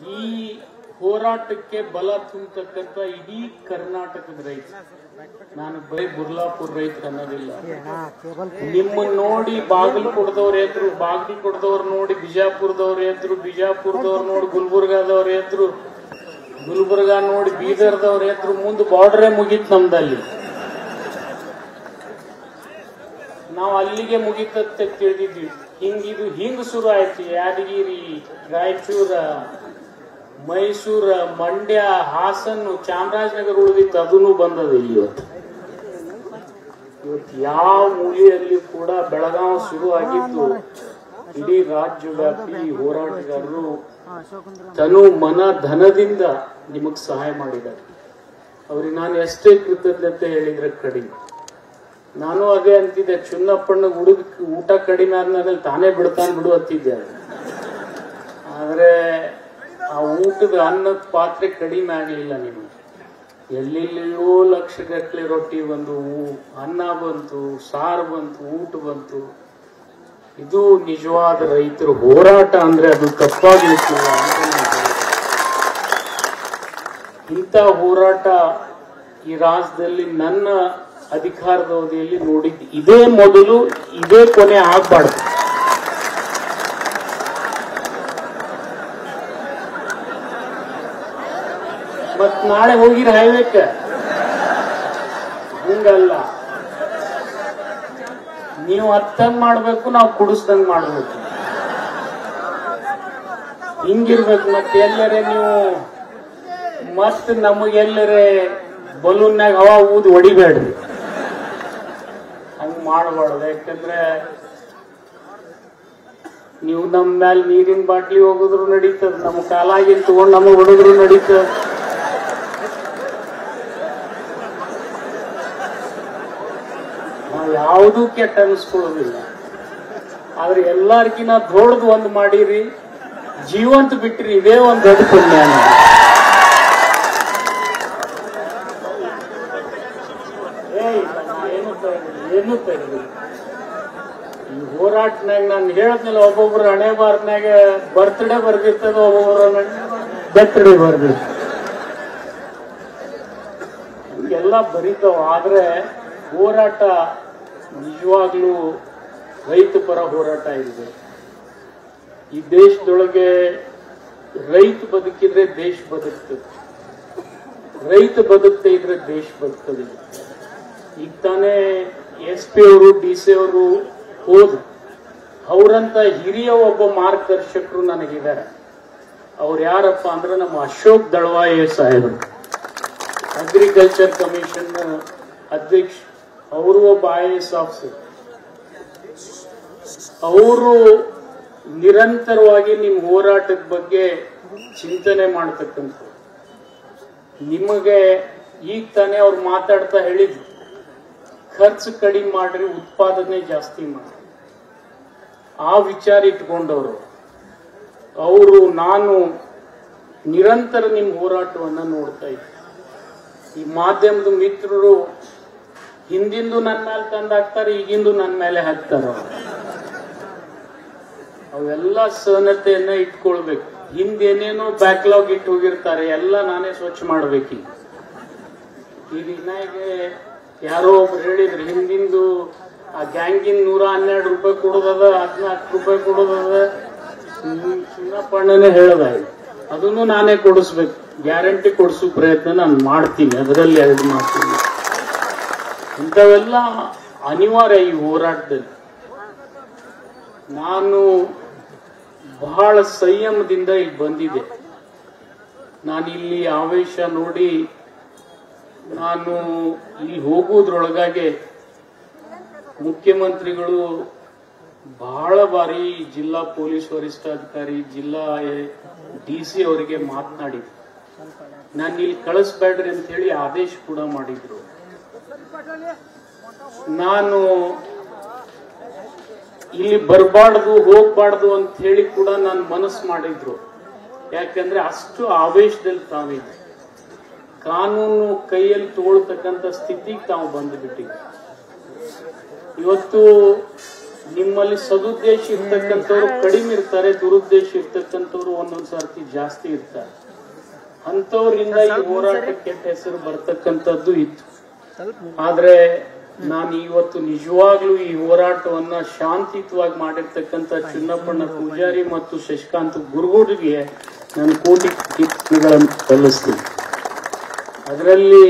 ಈ ಹೋರಾಟಕ್ಕೆ ಬಲ ತುಂಬತಕ್ಕಂತ ಇಡೀ ಕರ್ನಾಟಕದ ರೈತ, ನಾನು ಬರೀ ಬುರ್ಲಾಪುರ ರೈತರು ಅನ್ನೋದಿಲ್ಲ. ನಿಮ್ಮನ್ನ ನೋಡಿ ಬಾಗಲಕೋಟದವ್ರು ಎದ್ರು, ಬಾಗಲಕೋಟದವ್ರು ನೋಡಿ ಬಿಜಾಪುರದವ್ರು ಎದ್ರು, ಬಿಜಾಪುರದವ್ರು ನೋಡಿ ಗುಲ್ಬರ್ಗಾದವ್ರು ಎದ್ರು, ಗುಲ್ಬರ್ಗಾ ನೋಡಿ ಬೀದರ್ದವ್ರು ಎದ್ರು. ಮುಂದೆ ಬಾರ್ಡರೇ ಮುಗೀತ್ ನಮ್ದಲ್ಲಿ. ನಾವು ಅಲ್ಲಿಗೆ ಮುಗಿತತ್ತೆ ತಿಳಿದಿದ್ವಿ. ಹಿಂಗ್ ಶುರು ಆಯ್ತು. ಯಾದಗಿರಿ, ರಾಯಚೂರ, ಮೈಸೂರ, ಮಂಡ್ಯ, ಹಾಸನ, ಚಾಮರಾಜನಗರ ಉಳಿದಿತ್ತು, ಅದನ್ನು ಬಂದದ. ಇವತ್ತು ಯಾವ ಮೂಲೆಯಲ್ಲಿ ಕೂಡ ಬೆಳಗಾವಿ ಶುರು ಆಗಿದ್ದು ಇಡೀ ರಾಜ್ಯವ್ಯಾಪಿ ಹೋರಾಟಗಾರರು ತನು ಮನ ಧನದಿಂದ ನಿಮಗ್ ಸಹಾಯ ಮಾಡಿದ್ದಾರೆ. ಅವ್ರಿಗೆ ನಾನು ಎಷ್ಟೇ ಕೃತಜ್ಞತೆ ಹೇಳಿದ್ರೆ ಕಡಿಮೆ. ನಾನು ಅದೇ ಅಂತಿದ್ದೆ, ಚುನ್ನಪ್ಪಣ್ಣ ಊಟ ಕಡಿಮೆ ಆದ್ಮೇಲೆ ತಾನೇ ಬಿಡ್ತಾನೆ ಬಿಡು ಅಂತಿದ್ದೆ. ಆದ್ರೆ ಆ ಊಟದ ಅನ್ನದ ಪಾತ್ರೆ ಕಡಿಮೆ ಆಗಲಿಲ್ಲ. ನಿಮಗೆ ಎಲ್ಲೆಲ್ಲಿಯೋ ಲಕ್ಷಗಟ್ಟಲೆ ರೊಟ್ಟಿ ಬಂದು, ಅನ್ನ ಬಂತು, ಸಾರು ಬಂತು, ಊಟ ಬಂತು. ಇದು ನಿಜವಾದ ರೈತರ ಹೋರಾಟ ಅಂದ್ರೆ ಅದು ತಪ್ಪಾಗಿರ್ತಿಲ್ಲ. ಇಂಥ ಹೋರಾಟ ಈ ರಾಜ್ಯದಲ್ಲಿ ನನ್ನ ಅಧಿಕಾರದ ಅವಧಿಯಲ್ಲಿ ನೋಡಿದ್ದು ಇದೇ ಮೊದಲು, ಇದೇ ಕೊನೆ ಆಗ್ಬಾರ್ದು. ಮತ್ ನಾಳೆ ಹೋಗಿರ ಹೈವೇಕ ಹಂಗಲ್ಲ. ನೀವು ಹತ್ತಂಗ್ ಮಾಡ್ಬೇಕು, ನಾವು ಕುಡಿಸ್ದಂಗ್ ಮಾಡ್ಬೇಕು. ಹಿಂಗಿರ್ಬೇಕು. ಮತ್ತೆ ಎಲ್ಲರೇ ನೀವು ಮತ್ ನಮಗೆಲ್ಲರೇ ಬಲೂನ್ನಾಗ ಹವಾ ಊದಿ ಹೊಡಿಬೇಡ್ರಿ. ಹಂಗ ಮಾಡಬಾರ್ದು. ಯಾಕಂದ್ರೆ ನೀವು ನಮ್ಮ ಮೇಲೆ ನೀರಿನ ಬಾಟ್ಲಿ ಹೋಗಿದ್ರು ನಡೀತದ, ನಮ್ಮ ಕಾಲಾಗಿನ್ ತಗೊಂಡು ನಮಗ್ ಹೊಡೆದ್ರು ನಡೀತದ. ನಾವು ಯಾವುದೂ ಕೆಟ್ಟ ಅನಿಸ್ಕೊಳ್ಳೋದಿಲ್ಲ. ಆದ್ರೆ ಎಲ್ಲಾರ್ಕಿನ್ನ ದೊಡ್ಡದು ಒಂದು ಮಾಡಿರಿ, ಜೀವಂತ ಬಿಟ್ರಿ. ಇದೇ ಒಂದು ದೊಡ್ಡ ಪುಣ್ಯ. ಏನು ತೆಗೆದು ಈ ಹೋರಾಟನಾಗ ನಾನು ಹೇಳದ್ಮೇಲೆ ಒಬ್ಬೊಬ್ರು ಹಣೆ ಬಾರ್ನಾಗ ಬರ್ತ್ಡೇ ಬರ್ದಿರ್ತದ, ಒಬ್ಬೊಬ್ರು ಬರ್ತ್ಡೇ ಬರ್ದಿರ್ತ, ಎಲ್ಲ ಬರೀತಾವ. ಆದ್ರೆ ಹೋರಾಟ ನಿಜವಾಗ್ಲೂ ರೈತ ಪರ ಹೋರಾಟ ಇದೆ. ಈ ದೇಶದೊಳಗೆ ರೈತ ಬದುಕಿದ್ರೆ ದೇಶ ಬದುಕ್ತದೆ, ರೈತ ಬದುಕ್ತಾ ಇದ್ರೆ ದೇಶ ಬದುಕದಿಲ್ಲ. ಈಗ ತಾನೇ SP ಅವರು, DC ಅವರು ಹೋದ್ರು. ಅವರಂತ ಹಿರಿಯ ಒಬ್ಬ ಮಾರ್ಗದರ್ಶಕರು ನನಗಿದ್ದಾರೆ. ಅವ್ರು ಯಾರಪ್ಪ ಅಂದ್ರೆ ನಮ್ಮ ಅಶೋಕ್ ದಳವಾಯಿ ಸಾಹೇಬರು, ಅಗ್ರಿಕಲ್ಚರ್ ಕಮಿಷನ್ ಅಧ್ಯಕ್ಷ. ಅವರು ಒಬ್ಬ IAS ಆಫೀಸರ್. ಅವರು ನಿರಂತರವಾಗಿ ನಿಮ್ಮ ಹೋರಾಟದ ಬಗ್ಗೆ ಚಿಂತನೆ ಮಾಡತಕ್ಕಂಥ. ನಿಮಗೆ ಈಗ ತಾನೇ ಅವ್ರು ಮಾತಾಡ್ತಾ ಹೇಳಿದ್ರು, ಖರ್ಚು ಕಡಿಮೆ ಮಾಡ್ರಿ, ಉತ್ಪಾದನೆ ಜಾಸ್ತಿ ಮಾಡ್ರಿ. ಆ ವಿಚಾರ ಇಟ್ಕೊಂಡವರು ಅವರು. ನಾನು ನಿರಂತರ ನಿಮ್ಮ ಹೋರಾಟವನ್ನ ನೋಡ್ತಾ ಇದ್ದೆ. ಈ ಮಾಧ್ಯಮದ ಮಿತ್ರರು ಹಿಂದಿಂದು ನನ್ನ ಮೇಲೆ ತಂದಾಕ್ತಾರೆ, ಈಗಿಂದು ನನ್ನ ಮೇಲೆ ಹಾಕ್ತಾರ. ಅವೆಲ್ಲ ಸಹನತೆಯನ್ನ ಇಟ್ಕೊಳ್ಬೇಕು. ಹಿಂದೇನೇನೋ ಬ್ಯಾಕ್ಲಾಗ್ ಇಟ್ಟು ಹೋಗಿರ್ತಾರೆ, ಎಲ್ಲ ನಾನೇ ಸ್ವಚ್ಛ ಮಾಡ್ಬೇಕೀಗ. ಈಗ ಯಾರೋ ಒಬ್ರು ಹೇಳಿದ್ರು, ಹಿಂದಿಂದು ಆ ಗ್ಯಾಂಗಿನ 112 ರೂಪಾಯಿ ಕೊಡೋದದ, 14 ರೂಪಾಯಿ ಕೊಡೋದದ. ಚಿನ್ನಪ್ಪಣ್ಣನೇ ಹೇಳದ, ಅದನ್ನು ನಾನೇ ಕೊಡಿಸ್ಬೇಕು. ಗ್ಯಾರಂಟಿ ಕೊಡಿಸೋ ಪ್ರಯತ್ನ ನಾನು ಮಾಡ್ತೀನಿ, ಅದರಲ್ಲಿ ಎರಡು ಮಾಡ್ತೀನಿ. ಇಂಥವೆಲ್ಲ ಅನಿವಾರ್ಯ ಈ ಹೋರಾಟದಲ್ಲಿ. ನಾನು ಬಹಳ ಸಂಯಮದಿಂದ ಇಲ್ಲಿ ಬಂದಿದೆ. ನಾನು ಇಲ್ಲಿ ಆವೇಶ ನೋಡಿ ನಾನು ಇಲ್ಲಿ ಹೋಗುವುದ್ರೊಳಗಾಗಿ ಮುಖ್ಯಮಂತ್ರಿಗಳು ಬಹಳ ಬಾರಿ ಜಿಲ್ಲಾ ಪೊಲೀಸ್ ವರಿಷ್ಠಾಧಿಕಾರಿ, ಜಿಲ್ಲಾ DC ಅವರಿಗೆ ಮಾತನಾಡಿದ್ರು. ನಾನು ಇಲ್ಲಿ ಕಳಿಸ್ಬೇಡ್ರಿ ಅಂತ ಹೇಳಿ ಆದೇಶ ಕೂಡ ಮಾಡಿದ್ರು. ನಾನು ಇಲ್ಲಿ ಬರಬಾರ್ದು, ಹೋಗ್ಬಾರ್ದು ಅಂತ ಹೇಳಿ ಕೂಡ ನಾನು ಮನಸ್ಸು ಮಾಡಿದ್ರು. ಯಾಕಂದ್ರೆ ಅಷ್ಟು ಆವೇಶದಲ್ಲಿ ತಾವಿದ್ರು. ಕಾನೂನು ಕೈಯಲ್ಲಿ ತಗೊಳ್ತಕ್ಕಂಥ ಸ್ಥಿತಿಗೆ ತಾವು ಬಂದು ಬಿಟ್ಟಿದ್ವಿ. ಇವತ್ತು ನಿಮ್ಮಲ್ಲಿ ಸದುದ್ದೇಶ ಇರ್ತಕ್ಕಂಥವ್ರು ಕಡಿಮೆ ಇರ್ತಾರೆ, ದುರುದ್ದೇಶ ಇರ್ತಕ್ಕಂಥವ್ರು ಒಂದೊಂದ್ ಸರ್ತಿ ಜಾಸ್ತಿ ಇರ್ತಾರೆ. ಅಂತವ್ರಿಂದ ಈ ಹೋರಾಟ ಕೆಟ್ಟ ಹೆಸರು ಬರ್ತಕ್ಕಂಥದ್ದು ಇತ್ತು. ಆದ್ರೆ ನಾನು ಇವತ್ತು ನಿಜವಾಗ್ಲೂ ಈ ಹೋರಾಟವನ್ನ ಶಾಂತಿಯುತವಾಗಿ ಮಾಡಿರ್ತಕ್ಕಂಥ ಚುನ್ನಪ್ಪಣ್ಣ ಪೂಜಾರಿ ಮತ್ತು ಶಶಿಕಾಂತ್ ಗುರುಗಳಿಗೆ ನಾನು ಕೋಟಿ ಕೃತಜ್ಞತೆಗಳನ್ನು ಸಲ್ಲಿಸ್ತೀನಿ. ಅದರಲ್ಲಿ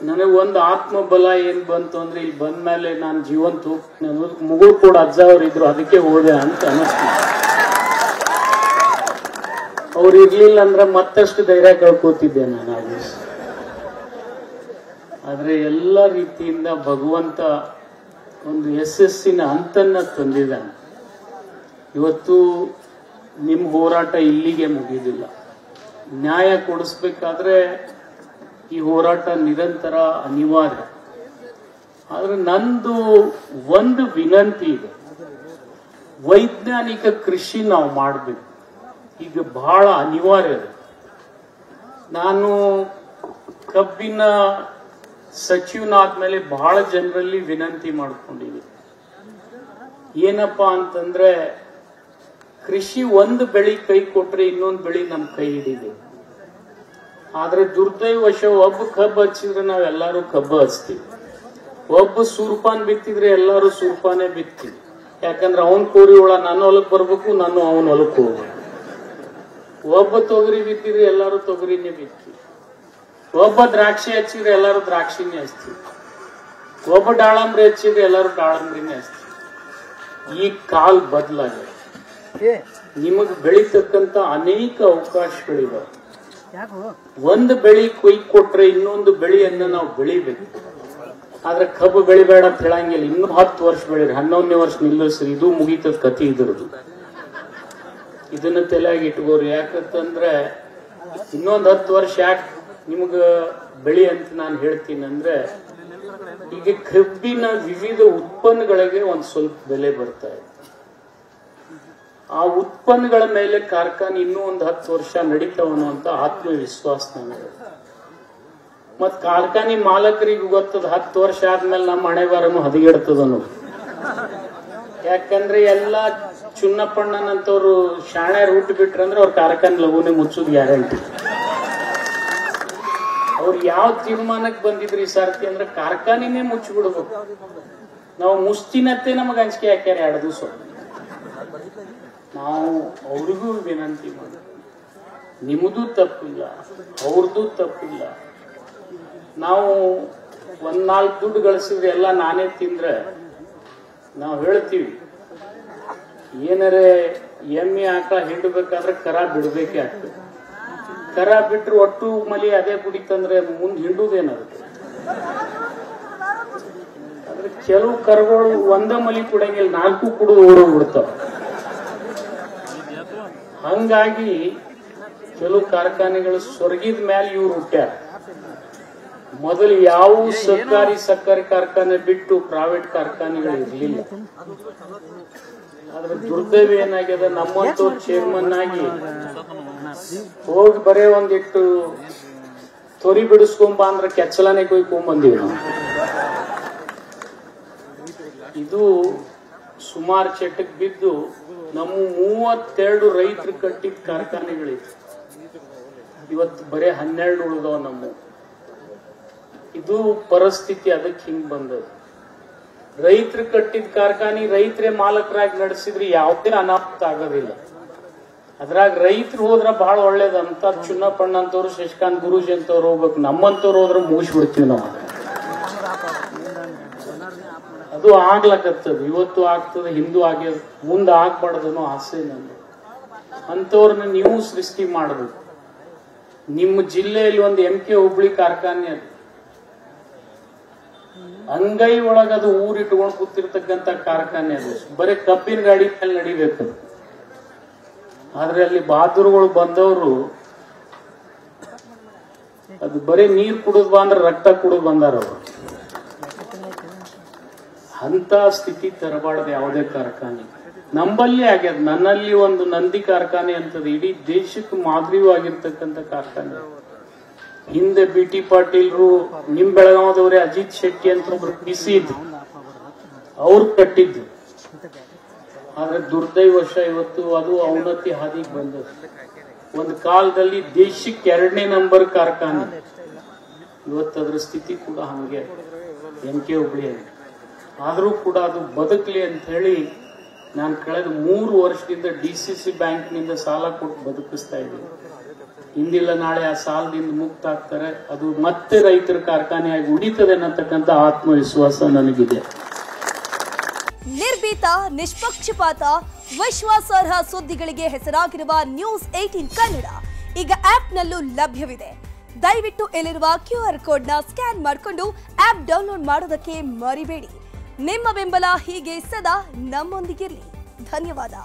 ನನಗೆ ಒಂದು ಆತ್ಮಬಲ ಏನ್ ಬಂತು ಅಂದ್ರೆ ಇಲ್ಲಿ ಬಂದ ಮೇಲೆ ನಾನು ಜೀವಂತ ಹೋಗ್ತೀನಿ, ಮುಗುಳು ಕೂಡ ಅಜ್ಜ ಅವ್ರು ಇದ್ರು ಅದಕ್ಕೆ ಹೋದೆ ಅಂತ ಅನಿಸ್ತೀನಿ. ಅವ್ರು ಇರ್ಲಿಲ್ಲ ಅಂದ್ರೆ ಮತ್ತಷ್ಟು ಧೈರ್ಯ ಕಳ್ಕೋತಿದ್ದೆ ನಾನು ಆ ದಿವಸ. ಆದ್ರೆ ಎಲ್ಲ ರೀತಿಯಿಂದ ಭಗವಂತ ಒಂದು ಯಶಸ್ಸಿನ ಹಂತನ್ನ ತಂದಿದ್ದಾನೆ. ಇವತ್ತು ನಿಮ್ಮ ಹೋರಾಟ ಇಲ್ಲಿಗೆ ಮುಗಿದಿಲ್ಲ. ನ್ಯಾಯ ಕೊಡಿಸ್ಬೇಕಾದ್ರೆ ಈ ಹೋರಾಟ ನಿರಂತರ ಅನಿವಾರ್ಯ. ಆದ್ರೆ ನಂದು ಒಂದು ವಿನಂತಿ ಇದೆ, ವೈಜ್ಞಾನಿಕ ಕೃಷಿ ನಾವು ಮಾಡಬೇಕು, ಈಗ ಬಹಳ ಅನಿವಾರ್ಯ. ನಾನು ಕಬ್ಬಿನ ಸಚಿವನಾದ್ಮೇಲೆ ಬಹಳ ಜನರಲ್ಲಿ ವಿನಂತಿ ಮಾಡ್ಕೊಂಡಿದ್ದೀನಿ. ಏನಪ್ಪಾ ಅಂತಂದ್ರೆ ಕೃಷಿ ಒಂದು ಬೆಳಿ ಕೈ ಕೊಟ್ರೆ ಇನ್ನೊಂದು ಬೆಳಿ ನಮ್ ಕೈ ಹಿಡಿದೆ. ಆದ್ರೆ ದುರ್ದೈವಶ ಒಬ್ಬ ಕಬ್ಬು ಹಚ್ಚಿದ್ರೆ ನಾವೆಲ್ಲರೂ ಕಬ್ಬು ಹಚ್ತೀವಿ, ಒಬ್ಬ ಸೂರ್ಪಾನ್ ಬಿತ್ತಿದ್ರೆ ಎಲ್ಲರೂ ಸೂರ್ಪಾನೇ ಬಿತ್ತೀವಿ. ಯಾಕಂದ್ರೆ ಅವನ್ ಕೋರಿ ಒಳ ನನ್ನ ಹೊಲಕ್ ಬರ್ಬೇಕು, ನಾನು ಅವನ ಹೊಲಕ್ ಹೋಗ್ಬೇಕು. ಒಬ್ಬ ತೊಗರಿ ಬಿತ್ತಿದ್ರೆ ಎಲ್ಲರೂ ತೊಗರಿನೇ ಬಿತ್ತೀವಿ, ಒಬ್ಬ ದ್ರಾಕ್ಷಿ ಹಚ್ಚಿದ್ರೆ ಎಲ್ಲರೂ ದ್ರಾಕ್ಷಿನೇ ಹಚ್ತೀವಿ, ಒಬ್ಬ ದಾಳಂಬ್ರಿ ಹಚ್ಚಿದ್ರೆ ಎಲ್ಲರೂ ದಾಳಂಬ್ರಿನೇ ಹಚ್ತೀವಿ. ಈ ಕಾಲ್ ಬದಲಾಗಿದೆ. ನಿಮಗ್ ಬೆಳಿತಕ್ಕಂತ ಅನೇಕ ಅವಕಾಶಗಳಿವೆ. ಒಂದು ಬೆಳಿ ಕೊಯ್ ಕೊಟ್ರೆ ಇನ್ನೊಂದು ಬೆಳೆಯನ್ನ ನಾವು ಬೆಳಿಬೇಕು. ಆದ್ರೆ ಕಬ್ಬು ಬೆಳಿಬೇಡ ಅಂತ ಹೇಳಂಗಿಲ್ಲ. ಇನ್ನೂ 10 ವರ್ಷ ಬೆಳಿರಿ, 11ನೇ ವರ್ಷ ನಿಲ್ಲಿಸ್ರಿ, ಇದು ಮುಗಿತದ ಕತಿ ಇದ್ರದ್ದು. ಇದನ್ನ ತಲೆಯಾಗಿ ಇಟ್ಕೋರಿ. ಯಾಕಂತಂದ್ರೆ ಇನ್ನೊಂದು 10 ವರ್ಷ ಯಾಕೆ ನಿಮಗ ಬೆಳಿ ಅಂತ ನಾನು ಹೇಳ್ತೀನಿ ಅಂದ್ರೆ, ಈಗ ಕಬ್ಬಿನ ವಿವಿಧ ಉತ್ಪನ್ನಗಳಿಗೆ ಒಂದ್ ಸ್ವಲ್ಪ ಬೆಲೆ ಬರ್ತಾ ಇದೆ. ಆ ಉತ್ಪನ್ನಗಳ ಮೇಲೆ ಕಾರ್ಖಾನೆ ಇನ್ನೂ ಒಂದು 10 ವರ್ಷ ನಡೀತಾವ ಅನ್ನುವಂತ ಆತ್ಮವಿಶ್ವಾಸ ನನಗೆ. ಮತ್ ಕಾರ್ಖಾನೆ ಮಾಲಕರಿಗೆ ಗೊತ್ತದ 10 ವರ್ಷ ಆದ್ಮೇಲೆ ನಮ್ಮ ಹಣೆ ಬಾರನು ಹದಗೆಡ್ತದ ಅನ್ನೋದು. ಯಾಕಂದ್ರೆ ಎಲ್ಲಾ ಚುನ್ನಪ್ಪಣ್ಣನಂತವ್ರು ಶಾಣೆ ರೂಟ್ ಬಿಟ್ರಂದ್ರೆ ಅವ್ರ ಕಾರ್ಖಾನೆ ಲಘುನೆ ಮುಚ್ಚೋದು ಗ್ಯಾರಂಟಿ. ಅವ್ರು ಯಾವ ತೀರ್ಮಾನಕ್ಕೆ ಬಂದಿದ್ರಿ ಈ ಸರ್ತಿ ಅಂದ್ರೆ ಕಾರ್ಖಾನೆನೇ ಮುಚ್ಚಿಬಿಡ್ಬೇಕು. ನಾವು ಮುಸ್ತಿನತ್ತೆ ನಮಗ ಅಂಜಿಕೆ ಹಾಕ್ಯಾರ 2 ದಿವಸ. ನಾವು ಅವ್ರಿಗೂ ವಿನಂತಿ ಮಾಡಿ, ನಿಮ್ಮದು ತಪ್ಪಿಲ್ಲ, ಅವ್ರದ್ದು ತಪ್ಪಿಲ್ಲ. ನಾವು 1-4 ದುಡ್ಡು ಗಳಿಸಿದ್ರೆ ಎಲ್ಲ ನಾನೇ ತಿಂದ್ರೆ ನಾವು ಹೇಳ್ತೀವಿ, ಏನಾರೆ ಎಮ್ಮೆ ಆಕಳ ಹಿಂಡಬೇಕಾದ್ರೆ ಕರ ಬಿಡ್ಬೇಕೇ ಆಗ್ತದೆ. ಕರ ಬಿಟ್ರೆ ಒಟ್ಟು ಮಲಿ ಅದೇ ಕುಡಿತಂದ್ರೆ ಮುಂದೆ ಹಿಂಡುದೇನಾಗುತ್ತೆ. ಆದ್ರೆ ಕೆಲವು ಕರುಗಳು ಒಂದ ಮಲಿ ಕುಡಂಗಿಲ್ಲ, 4 ಕುಡಿದು ಓಡೋಗ್ಬಿಡ್ತಾವ. ಹಂಗಾಗಿ ಕೆಲವು ಕಾರ್ಖಾನೆಗಳು ಸ್ವರ್ಗಿದ ಮೇಲೆ ಇವ್ರು ಹುಟ್ಟ್ಯಾರ. ಮೊದಲು ಯಾವ ಸರ್ಕಾರಿ ಕಾರ್ಖಾನೆ ಬಿಟ್ಟು ಪ್ರೈವೇಟ್ ಕಾರ್ಖಾನೆಗಳು ಇರ್ಲಿಲ್ಲ. ಆದ್ರೆ ದುರ್ದೈವ ಏನಾಗ್ಯದ, ನಮ್ಮಂತವ್ರು ಚೇರ್ಮನ್ ಆಗಿ ಹೋಗಿ ಬರೇ ಒಂದಿಟ್ಟು ತೊರಿ ಬಿಡಿಸ್ಕೊಂಬ ಅಂದ್ರೆ ಕೆಚ್ಚಲನೆ ಕೊಯ್ಕೊಂಬಂದಿವಿ ನಾವು. ಇದು ಸುಮಾರು ಚಟಕ್ ಬಿದ್ದು ನಮ್ಮ 32 ರೈತರು ಕಟ್ಟಿದ ಕಾರ್ಖಾನೆಗಳಿತ್ತು. ಇವತ್ತು ಬರೇ 12 ಉಳಿದವ ನಮ್ಮ. ಇದು ಪರಿಸ್ಥಿತಿ, ಅದಕ್ಕೆ ಹಿಂಗ್ ಬಂದದ. ರೈತರು ಕಟ್ಟಿದ ಕಾರ್ಖಾನೆ ರೈತರೇ ಮಾಲಕರಾಗಿ ನಡೆಸಿದ್ರೆ ಯಾವುದೇ ಅನಾಹುತ ಆಗೋದಿಲ್ಲ. ಅದ್ರಾಗ ರೈತರು ಹೋದ್ರ ಬಹಳ ಒಳ್ಳೇದಂತ. ಚುನ್ನಪ್ಪಣ್ಣ ಅಂತವ್ರು, ಶಶಿಕಾಂತ್ ಗುರೂಜಿ ಅಂತವ್ರು ಹೋಗ್ಬೇಕು. ನಮ್ಮಂತವ್ರು ಹೋದ್ರೆ ಮುಗಿಸ್ಬಿಡ್ತೀವಿ ನಾವು. ಅದು ಆಗ್ಲಕತ್ತದ, ಇವತ್ತು ಆಗ್ತದೆ, ಹಿಂದೂ ಆಗ್ಯದ, ಮುಂದೆ ಆಗ್ಬಾರ್ದನ್ನೋ ಆಸೆ ನಂದು. ಅಂತವ್ರನ್ನ ನೀವು ಸೃಷ್ಟಿ ಮಾಡಬೇಕು. ನಿಮ್ಮ ಜಿಲ್ಲೆಯಲ್ಲಿ ಒಂದು MK ಹುಬ್ಳಿ ಕಾರ್ಖಾನೆ ಅದು, ಅಂಗೈ ಒಳಗದು ಊರಿಟ್ಕೊಂಡು ಕೂತಿರ್ತಕ್ಕಂಥ ಕಾರ್ಖಾನೆ ಅದು. ಬರೀ ಕಬ್ಬಿನ ಗಾಡಿ ಮೇಲೆ ನಡಿಬೇಕದು. ಆದ್ರೆ ಅಲ್ಲಿ ಬಹಾದೂರ್ಗಳು ಬಂದವರು ಅದು ಬರೀ ನೀರ್ ಕುಡಿದ್ ಬಂದ್ರೆ ರಕ್ತ ಕುಡಿದ್ ಬಂದಾರ ಅವರು. ಅಂತ ಸ್ಥಿತಿ ತರಬಾರ್ದು ಯಾವುದೇ ಕಾರ್ಖಾನೆ. ನಂಬಲ್ಲಿ ಆಗ್ಯದ. ನನ್ನಲ್ಲಿ ಒಂದು ನಂದಿ ಕಾರ್ಖಾನೆ ಅಂತದ, ಇಡೀ ದೇಶಕ್ಕೆ ಮಾದರಿಯಾಗಿರ್ತಕ್ಕಂಥ ಕಾರ್ಖಾನೆ. ಹಿಂದೆ BT ಪಾಟೀಲ್ರು, ನಿಮ್ ಬೆಳಗಾವದವರೇ ಅಜಿತ್ ಶೆಟ್ಟಿ ಅಂತ ಒಬ್ರು ಬಿಸಿ ಇದ್ರು, ಅವ್ರು ಕಟ್ಟಿದ್ದು. ಆದ್ರೆ ದುರ್ದೈವಶ ಇವತ್ತು ಅದು ಅವನತಿ ಹಾದಿಗೆ ಬಂದದ್ದು. ಒಂದು ಕಾಲದಲ್ಲಿ ದೇಶಕ್ಕೆ 2ನೇ ನಂಬರ್ ಕಾರ್ಖಾನೆ, ಇವತ್ತು ಅದರ ಸ್ಥಿತಿ ಕೂಡ ಹಂಗೆ ಎನ್ಕೆ ಹುಬ್ಳಿಯಲ್ಲಿ. ಆದರೂ ಕೂಡ ಅದು ಬದುಕಲಿ ಅಂತ ಹೇಳಿ ನಾನು ಕಳೆದ 3 ವರ್ಷದಿಂದ DCC ಬ್ಯಾಂಕ್ನಿಂದ ಸಾಲ ಕೊಟ್ಟು ಬದುಕಿಸ್ತಾ ಇದ್ದೀನಿ. ಇಂದಿಲ್ಲ ನಾಳೆ ಆ ಸಾಲದಿಂದ ಮುಕ್ತ ಆಗ್ತಾರೆ, ಅದು ಮತ್ತೆ ರೈತರ ಕಾರ್ಖಾನೆಯಾಗಿ ಉಳಿತದೆ ಅನ್ನತಕ್ಕಂಥ ಆತ್ಮವಿಶ್ವಾಸ ನನಗಿದೆ. ನಿರ್ಭೀತ, ನಿಷ್ಪಕ್ಷಪಾತ, ವಿಶ್ವಾಸಾರ್ಹ ಸುದ್ದಿಗಳಿಗೆ ಹೆಸರಾಗಿರುವ ನ್ಯೂಸ್ 18 ಕನ್ನಡ ಈಗ ಆಪ್ನಲ್ಲೂ ಲಭ್ಯವಿದೆ. ದಯವಿಟ್ಟು ಇಲ್ಲಿರುವ QR ಕೋಡ್ನ ಸ್ಕ್ಯಾನ್ ಮಾಡಿಕೊಂಡು ಆಪ್ ಡೌನ್ಲೋಡ್ ಮಾಡೋದಕ್ಕೆ ಮರಿಬೇಡಿ. ನಿಮ್ಮ ಬೆಂಬಲ ಹೀಗೆ ಸದಾ ನಮ್ಮೊಂದಿಗಿರಲಿ. ಧನ್ಯವಾದ.